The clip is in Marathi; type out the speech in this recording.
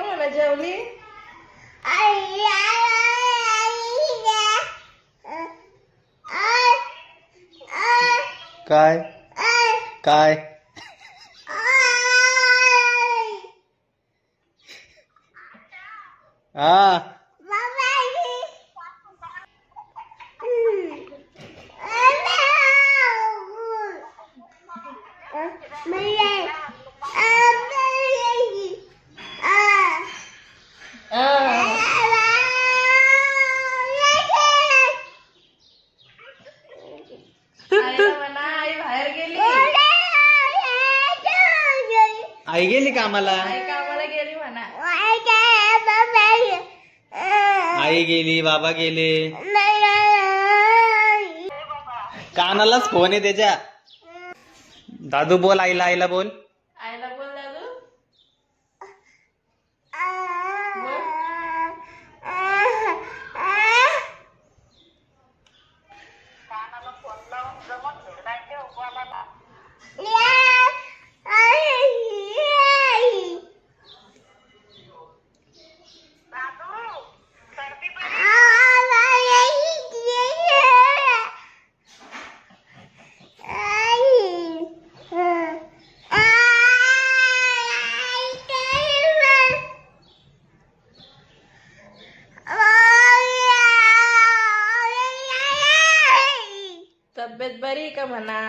का म्हणा जेवली? काय काय हा आई बाहेर गेली. आई गेली कामाला. आई कामाला गेली म्हणा. आई गेली, बाबा गेले. कानालाच फोन आहे त्याच्या. दादू बोल आईला, आईला बोल. आईला बोल दादू. तब्येत बरी का म्हणा.